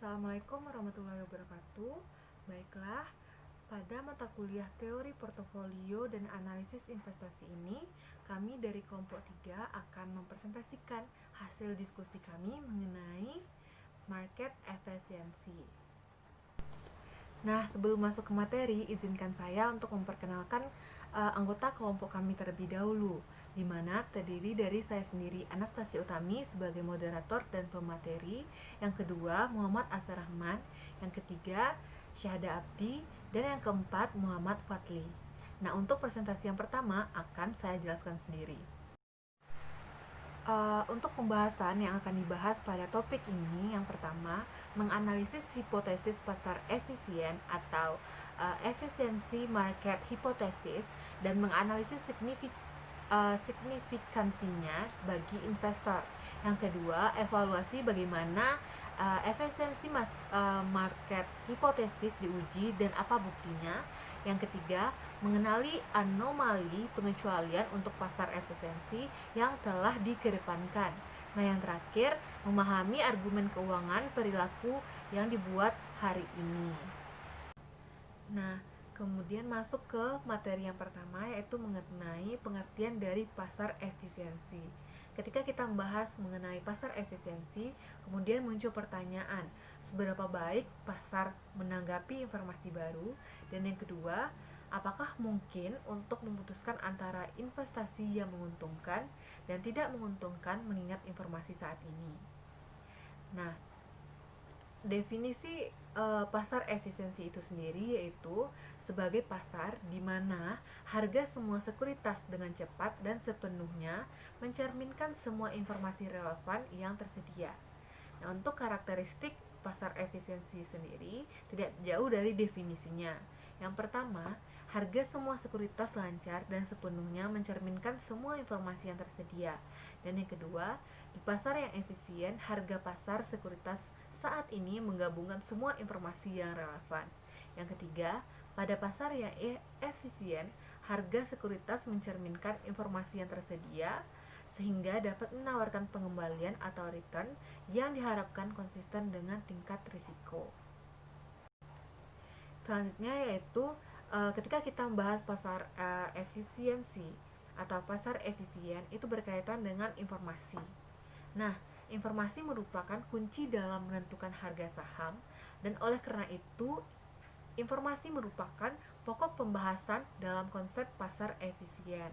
Assalamualaikum warahmatullahi wabarakatuh. Baiklah, pada mata kuliah teori portofolio dan analisis investasi ini, kami dari kelompok 3 akan mempresentasikan hasil diskusi kami mengenai market efisiensi. Nah, sebelum masuk ke materi, izinkan saya untuk memperkenalkan anggota kelompok kami terlebih dahulu, di mana terdiri dari saya sendiri, Anastasia Utami, sebagai moderator dan pemateri. Yang kedua, Muhammad Asar Rahman. Yang ketiga, Syahada Abdi. Dan yang keempat, Muhammad Fadli. Nah, untuk presentasi yang pertama akan saya jelaskan sendiri. Untuk pembahasan yang akan dibahas pada topik ini, yang pertama, menganalisis hipotesis pasar efisien atau efisiensi market hypothesis dan menganalisis signifikansinya bagi investor. Yang kedua, evaluasi bagaimana efisiensi market hipotesis diuji dan apa buktinya. Yang ketiga, mengenali anomali pengecualian untuk pasar efisiensi yang telah dikedepankan. Nah, yang terakhir, memahami argumen keuangan perilaku yang dibuat hari ini. Nah, kemudian masuk ke materi yang pertama, yaitu mengenai pengertian dari pasar efisiensi. Ketika kita membahas mengenai pasar efisiensi, kemudian muncul pertanyaan, seberapa baik pasar menanggapi informasi baru? Dan yang kedua, apakah mungkin untuk memutuskan antara investasi yang menguntungkan dan tidak menguntungkan mengingat informasi saat ini? Nah, definisi pasar efisiensi itu sendiri yaitu sebagai pasar di mana harga semua sekuritas dengan cepat dan sepenuhnya mencerminkan semua informasi relevan yang tersedia. Nah, untuk karakteristik pasar efisiensi sendiri tidak jauh dari definisinya. Yang pertama, harga semua sekuritas lancar dan sepenuhnya mencerminkan semua informasi yang tersedia. Dan yang kedua, di pasar yang efisien, harga pasar sekuritas saat ini menggabungkan semua informasi yang relevan. Yang ketiga, pada pasar yang efisien, harga sekuritas mencerminkan informasi yang tersedia sehingga dapat menawarkan pengembalian atau return yang diharapkan konsisten dengan tingkat risiko. Selanjutnya yaitu ketika kita membahas pasar efisiensi atau pasar efisien, itu berkaitan dengan informasi. Nah, informasi merupakan kunci dalam menentukan harga saham, dan oleh karena itu informasi merupakan pokok pembahasan dalam konsep pasar efisien.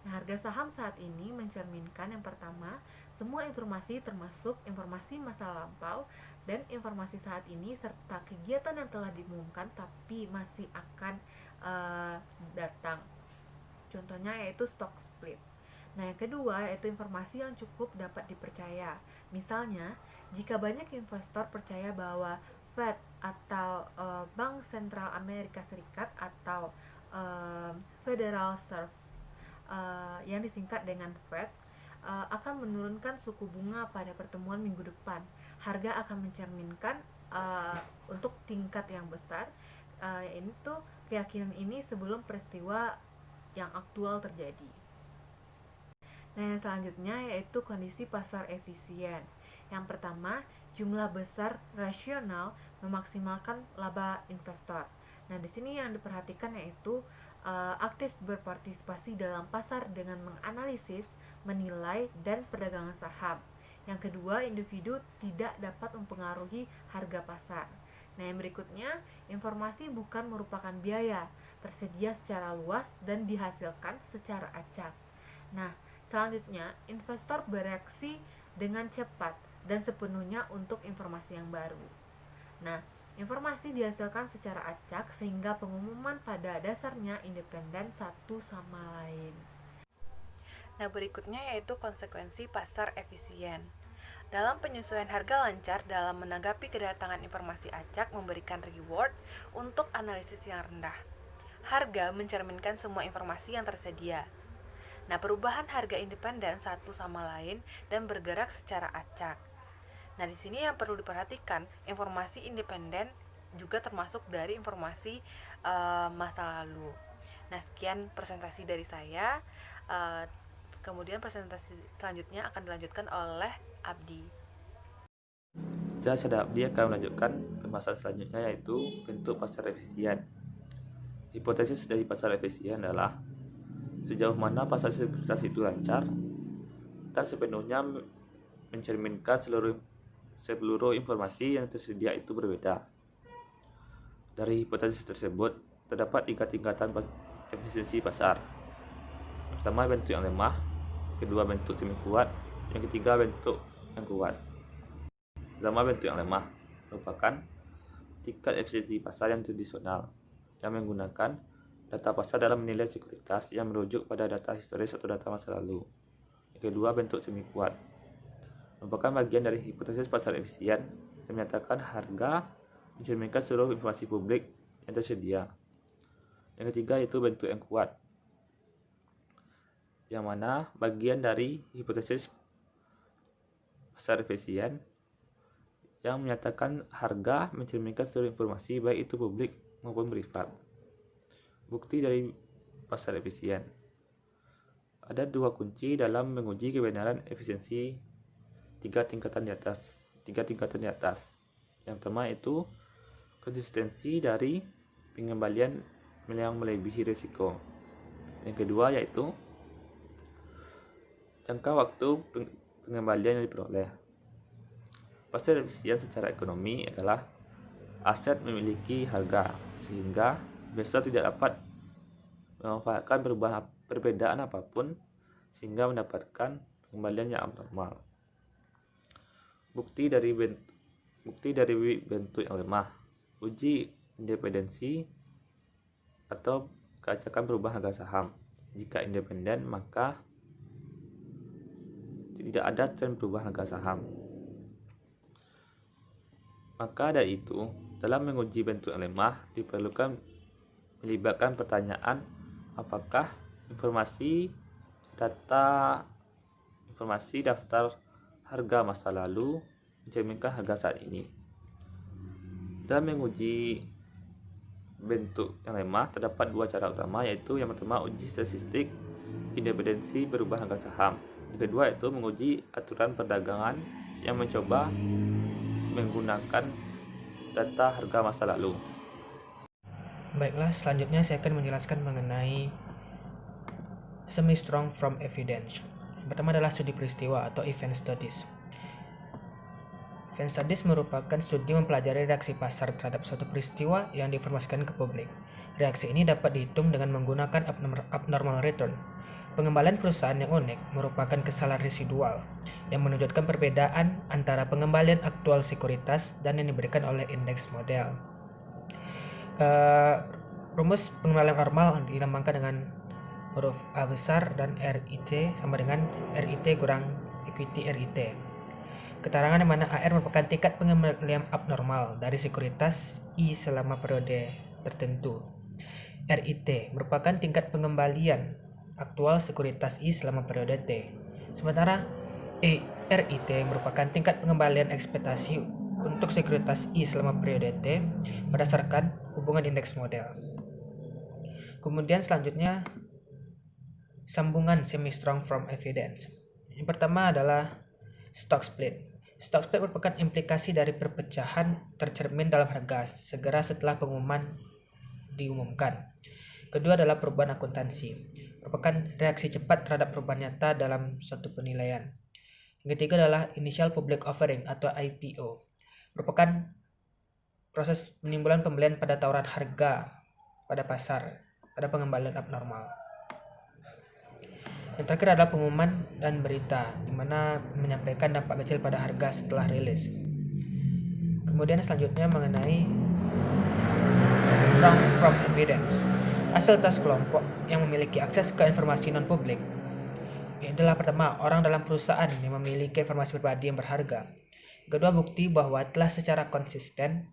Nah, harga saham saat ini mencerminkan yang pertama, semua informasi termasuk informasi masa lampau dan informasi saat ini serta kegiatan yang telah diumumkan tapi masih akan datang. Contohnya yaitu stock split. Nah, yang kedua yaitu informasi yang cukup dapat dipercaya. Misalnya, jika banyak investor percaya bahwa Fed atau Bank Sentral Amerika Serikat atau Federal Reserve yang disingkat dengan Fed akan menurunkan suku bunga pada pertemuan minggu depan, harga akan mencerminkan untuk tingkat yang besar. Ini tuh keyakinan ini sebelum peristiwa yang aktual terjadi. Nah, yang selanjutnya yaitu kondisi pasar efisien. Yang pertama, jumlah besar rasional memaksimalkan laba investor. Nah, di sini yang diperhatikan yaitu aktif berpartisipasi dalam pasar dengan menganalisis, menilai, dan perdagangan saham. Yang kedua, individu tidak dapat mempengaruhi harga pasar. Nah, yang berikutnya, informasi bukan merupakan biaya, tersedia secara luas dan dihasilkan secara acak. Nah, selanjutnya, investor bereaksi dengan cepat dan sepenuhnya untuk informasi yang baru. Nah, informasi dihasilkan secara acak sehingga pengumuman pada dasarnya independen satu sama lain. Nah, berikutnya yaitu konsekuensi pasar efisien. Dalam penyesuaian harga lancar dalam menanggapi kedatangan informasi acak memberikan reward untuk analisis yang rendah. Harga mencerminkan semua informasi yang tersedia. Nah, perubahan harga independen satu sama lain dan bergerak secara acak. Nah, di sini yang perlu diperhatikan, informasi independen juga termasuk dari informasi masa lalu. Nah, sekian presentasi dari saya. Kemudian presentasi selanjutnya akan dilanjutkan oleh Abdi. Selanjutnya dia akan melanjutkan pembahasan selanjutnya, yaitu bentuk pasar efisien. Hipotesis dari pasar efisien adalah sejauh mana pasar sekuritas itu lancar dan sepenuhnya mencerminkan seluruh informasi yang tersedia itu berbeda. Dari hipotesis tersebut terdapat 3 tingkatan efisiensi pasar. Pertama, bentuk yang lemah, kedua, bentuk semi kuat, yang ketiga, bentuk yang kuat. Pertama, bentuk yang lemah merupakan tingkat efisiensi pasar yang tradisional yang menggunakan data pasar dalam menilai sekuritas yang merujuk pada data historis atau data masa lalu. Yang kedua, bentuk semi kuat merupakan bagian dari hipotesis pasar efisien yang menyatakan harga mencerminkan seluruh informasi publik yang tersedia. Yang ketiga yaitu bentuk yang kuat, yang mana bagian dari hipotesis pasar efisien yang menyatakan harga mencerminkan seluruh informasi baik itu publik maupun privat. Bukti dari pasar efisien. Ada 2 kunci dalam menguji kebenaran efisiensi 3 tingkatan di atas. Yang pertama itu konsistensi dari pengembalian yang melebihi risiko. Yang kedua yaitu jangka waktu pengembalian yang diperoleh. Pasar efisien secara ekonomi adalah aset memiliki harga sehingga investor tidak dapat memanfaatkan perbedaan apapun sehingga mendapatkan pengembalian yang abnormal. Bukti dari bentuk yang lemah. Uji independensi atau keacekan perubahan harga saham. Jika independen maka tidak ada tren perubahan harga saham. Maka dari itu, dalam menguji bentuk yang lemah diperlukan melibatkan pertanyaan apakah informasi daftar harga masa lalu mencerminkan harga saat ini. Dalam menguji bentuk yang lemah terdapat 2 cara utama, yaitu yang pertama uji statistik independensi perubahan harga saham. Yang kedua yaitu menguji aturan perdagangan yang mencoba menggunakan data harga masa lalu. Baiklah, selanjutnya saya akan menjelaskan mengenai semi-strong from evidence. Yang pertama adalah studi peristiwa atau event studies. Event studies merupakan studi mempelajari reaksi pasar terhadap suatu peristiwa yang diinformasikan ke publik. Reaksi ini dapat dihitung dengan menggunakan abnormal return. Pengembalian perusahaan yang unik merupakan kesalahan residual yang menunjukkan perbedaan antara pengembalian aktual sekuritas dan yang diberikan oleh indeks model. Rumus pengembalian normal dilambangkan dengan huruf A besar dan RIT sama dengan RIT kurang equity RIT. Keterangan di mana AR merupakan tingkat pengembalian abnormal dari sekuritas I selama periode tertentu. RIT merupakan tingkat pengembalian aktual sekuritas I selama periode T. Sementara RIT merupakan tingkat pengembalian ekspektasi untuk sekuritas I selama periode T berdasarkan hubungan indeks model. Kemudian selanjutnya sambungan semi-strong from evidence. Yang pertama adalah stock split. Stock split merupakan implikasi dari perpecahan tercermin dalam harga segera setelah pengumuman diumumkan. Kedua adalah perubahan akuntansi, merupakan reaksi cepat terhadap perubahan nyata dalam suatu penilaian. Yang ketiga adalah initial public offering atau IPO, merupakan proses penimbulan pembelian pada tawaran harga pada pasar pada pengembalian abnormal. Yang terakhir adalah pengumuman dan berita, di mana menyampaikan dampak kecil pada harga setelah rilis. Kemudian selanjutnya mengenai strong from evidence. Asal atas kelompok yang memiliki akses ke informasi non-publik adalah pertama, orang dalam perusahaan yang memiliki informasi pribadi yang berharga. Kedua, bukti bahwa telah secara konsisten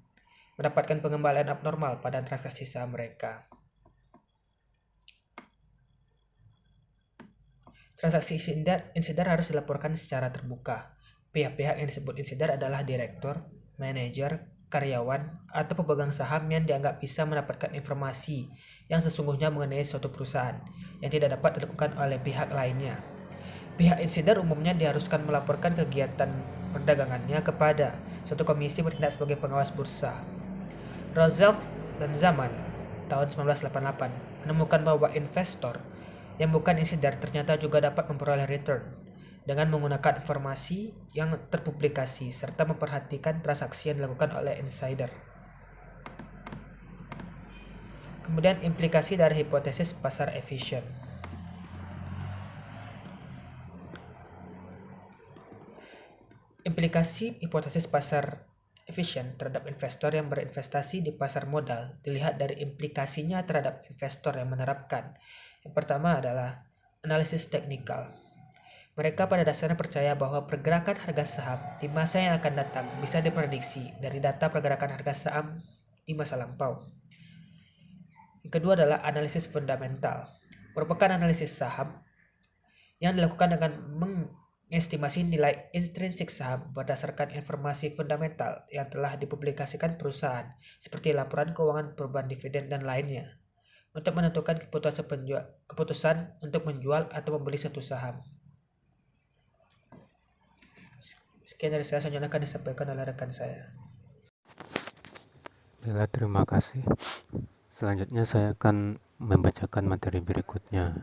mendapatkan pengembalian abnormal pada transaksi saham mereka. Transaksi insider harus dilaporkan secara terbuka. Pihak-pihak yang disebut insider adalah direktur, manajer, karyawan, atau pemegang saham yang dianggap bisa mendapatkan informasi yang sesungguhnya mengenai suatu perusahaan yang tidak dapat dilakukan oleh pihak lainnya. Pihak insider umumnya diharuskan melaporkan kegiatan perdagangannya kepada suatu komisi bertindak sebagai pengawas bursa. Roosevelt dan Zaman tahun 1988 menemukan bahwa investor yang bukan insider ternyata juga dapat memperoleh return dengan menggunakan informasi yang terpublikasi serta memperhatikan transaksi yang dilakukan oleh insider. Kemudian implikasi dari hipotesis pasar efisien. Implikasi hipotesis pasar efisien terhadap investor yang berinvestasi di pasar modal dilihat dari implikasinya terhadap investor yang menerapkan. Yang pertama adalah analisis teknikal. Mereka pada dasarnya percaya bahwa pergerakan harga saham di masa yang akan datang bisa diprediksi dari data pergerakan harga saham di masa lampau. Yang kedua adalah analisis fundamental. Merupakan analisis saham yang dilakukan dengan mengestimasi nilai intrinsik saham berdasarkan informasi fundamental yang telah dipublikasikan perusahaan, seperti laporan keuangan, perubahan dividen, dan lainnya, untuk menentukan keputusan untuk menjual atau membeli satu saham. Sekian dari saya, selanjutnya akan disampaikan oleh rekan saya. Bila terima kasih. Selanjutnya saya akan membacakan materi berikutnya,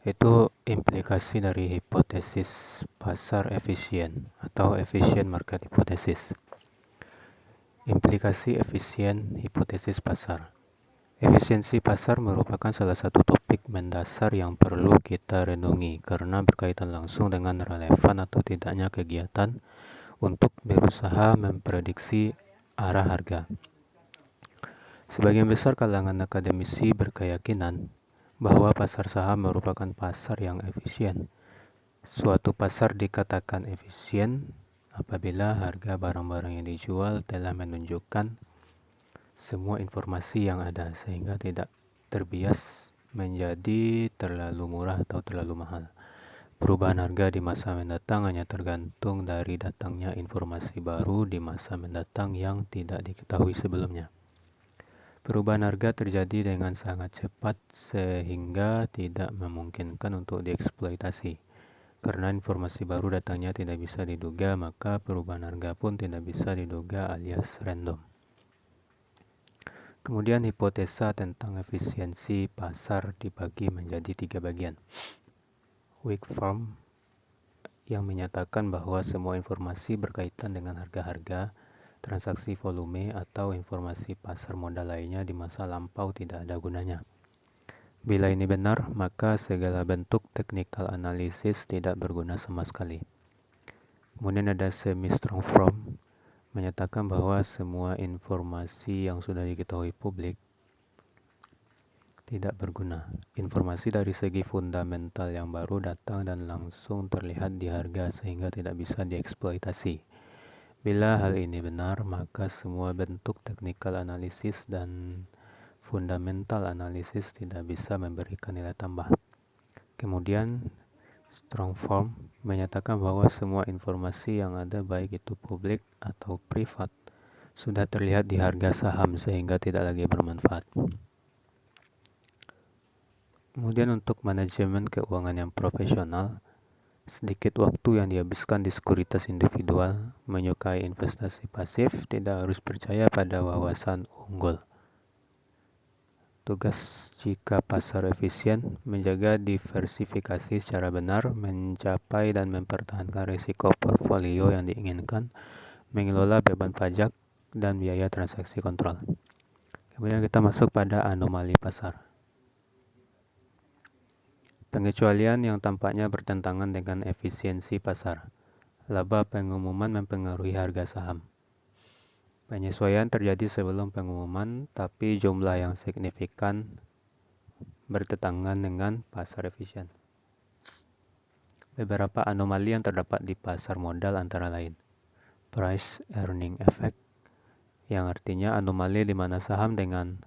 yaitu implikasi dari hipotesis pasar efisien atau efficient market hypothesis. Implikasi efisien hipotesis pasar. Efisiensi pasar merupakan salah satu topik mendasar yang perlu kita renungi karena berkaitan langsung dengan relevan atau tidaknya kegiatan untuk berusaha memprediksi arah harga. Sebagian besar kalangan akademisi berkeyakinan bahwa pasar saham merupakan pasar yang efisien. Suatu pasar dikatakan efisien apabila harga barang-barang yang dijual telah menunjukkan semua informasi yang ada sehingga tidak terbias menjadi terlalu murah atau terlalu mahal. Perubahan harga di masa mendatang hanya tergantung dari datangnya informasi baru di masa mendatang yang tidak diketahui sebelumnya. Perubahan harga terjadi dengan sangat cepat sehingga tidak memungkinkan untuk dieksploitasi. Karena informasi baru datangnya tidak bisa diduga, maka perubahan harga pun tidak bisa diduga alias random. Kemudian hipotesa tentang efisiensi pasar dibagi menjadi 3 bagian. Weak form yang menyatakan bahwa semua informasi berkaitan dengan harga-harga, transaksi volume, atau informasi pasar modal lainnya di masa lampau tidak ada gunanya. Bila ini benar, maka segala bentuk technical analysis tidak berguna sama sekali. Kemudian ada semi-strong form menyatakan bahwa semua informasi yang sudah diketahui publik tidak berguna. Informasi dari segi fundamental yang baru datang dan langsung terlihat di harga sehingga tidak bisa dieksploitasi. Bila hal ini benar, maka semua bentuk technical analysis dan fundamental analysis tidak bisa memberikan nilai tambah. Kemudian, strong form menyatakan bahwa semua informasi yang ada, baik itu publik atau privat, sudah terlihat di harga saham sehingga tidak lagi bermanfaat. Kemudian untuk manajemen keuangan yang profesional, sedikit waktu yang dihabiskan di sekuritas individual, menyukai investasi pasif, tidak harus percaya pada wawasan unggul. Tugas jika pasar efisien, menjaga diversifikasi secara benar, mencapai dan mempertahankan risiko portfolio yang diinginkan, mengelola beban pajak dan biaya transaksi kontrol. Kemudian kita masuk pada anomali pasar. Pengecualian yang tampaknya bertentangan dengan efisiensi pasar. Laba pengumuman mempengaruhi harga saham. Penyesuaian terjadi sebelum pengumuman, tapi jumlah yang signifikan bertentangan dengan pasar efisien. Beberapa anomali yang terdapat di pasar modal antara lain price earning effect, yang artinya anomali di mana saham dengan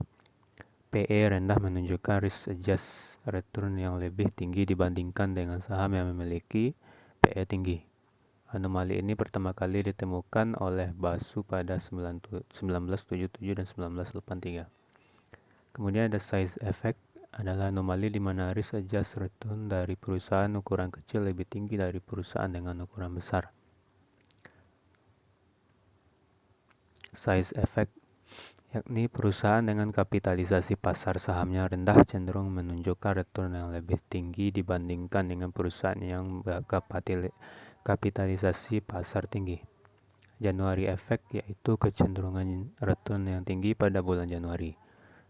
PE rendah menunjukkan risk adjusted return yang lebih tinggi dibandingkan dengan saham yang memiliki PE tinggi. Anomali ini pertama kali ditemukan oleh Basu pada 1977 dan 1983. Kemudian ada size effect, adalah anomali di mana risk adjusted return dari perusahaan ukuran kecil lebih tinggi dari perusahaan dengan ukuran besar. size effect, yakni perusahaan dengan kapitalisasi pasar sahamnya rendah cenderung menunjukkan return yang lebih tinggi dibandingkan dengan perusahaan yang berkapitalisasi pasar tinggi. Januari effect yaitu kecenderungan return yang tinggi pada bulan Januari.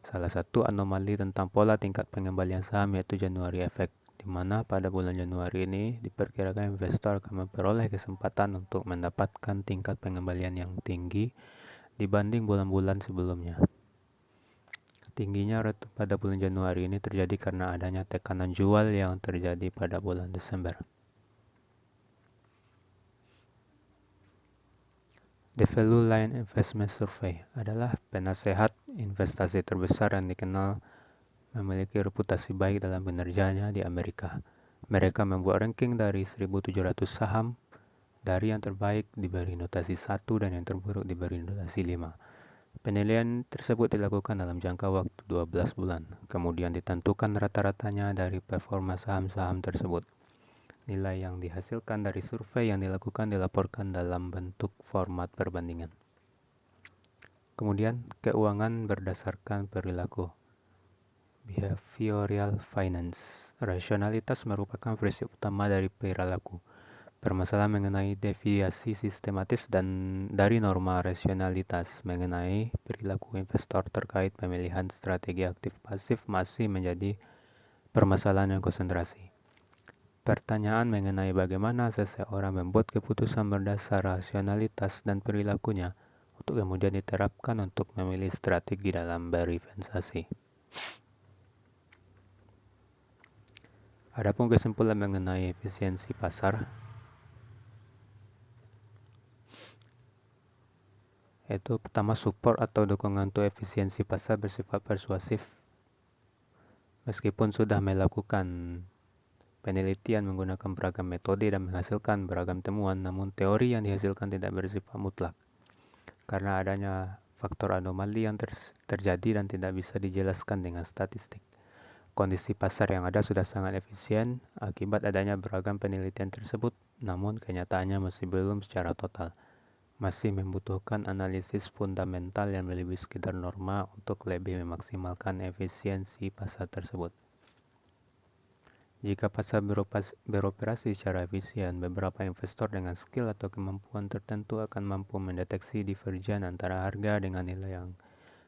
Salah satu anomali tentang pola tingkat pengembalian saham yaitu Januari effect, di mana pada bulan Januari ini diperkirakan investor akan memperoleh kesempatan untuk mendapatkan tingkat pengembalian yang tinggi dibanding bulan-bulan sebelumnya. Tingginya return pada bulan Januari ini terjadi karena adanya tekanan jual yang terjadi pada bulan Desember. The Value Line Investment Survey adalah penasehat investasi terbesar yang dikenal memiliki reputasi baik dalam kinerjanya di Amerika. Mereka membuat ranking dari 1.700 saham, dari yang terbaik diberi notasi 1 dan yang terburuk diberi notasi 5. Penilaian tersebut dilakukan dalam jangka waktu 12 bulan, kemudian ditentukan rata-ratanya dari performa saham-saham tersebut. Nilai yang dihasilkan dari survei yang dilakukan dilaporkan dalam bentuk format perbandingan. Kemudian, keuangan berdasarkan perilaku. Behavioral finance. Rasionalitas merupakan prinsip utama dari perilaku. Permasalahan mengenai deviasi sistematis dan dari norma rasionalitas mengenai perilaku investor terkait pemilihan strategi aktif pasif masih menjadi permasalahan yang konsentrasi. Pertanyaan mengenai bagaimana seseorang membuat keputusan berdasar rasionalitas dan perilakunya untuk kemudian diterapkan untuk memilih strategi dalam berinvestasi. Adapun kesimpulan mengenai efisiensi pasar, yaitu pertama, support atau dukungan untuk efisiensi pasar bersifat persuasif. Meskipun sudah melakukan penelitian menggunakan beragam metode dan menghasilkan beragam temuan, namun teori yang dihasilkan tidak bersifat mutlak karena adanya faktor anomali yang terjadi dan tidak bisa dijelaskan dengan statistik. Kondisi pasar yang ada sudah sangat efisien akibat adanya beragam penelitian tersebut, namun kenyataannya masih belum secara total. Masih membutuhkan analisis fundamental yang melebihi sekedar norma untuk lebih memaksimalkan efisiensi pasar tersebut. Jika pasar beroperasi secara efisien, beberapa investor dengan skill atau kemampuan tertentu akan mampu mendeteksi divergen antara harga dengan nilai yang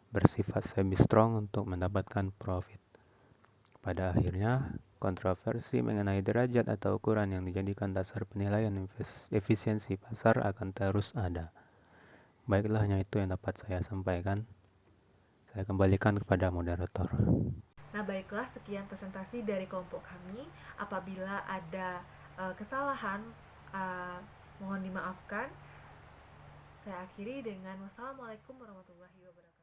bersifat semi-strong untuk mendapatkan profit. Pada akhirnya, kontroversi mengenai derajat atau ukuran yang dijadikan dasar penilaian efisiensi pasar akan terus ada. Baiklah, hanya itu yang dapat saya sampaikan. Saya kembalikan kepada moderator. Nah, baiklah, sekian presentasi dari kelompok kami. Apabila ada kesalahan, mohon dimaafkan. Saya akhiri dengan wassalamualaikum warahmatullahi wabarakatuh.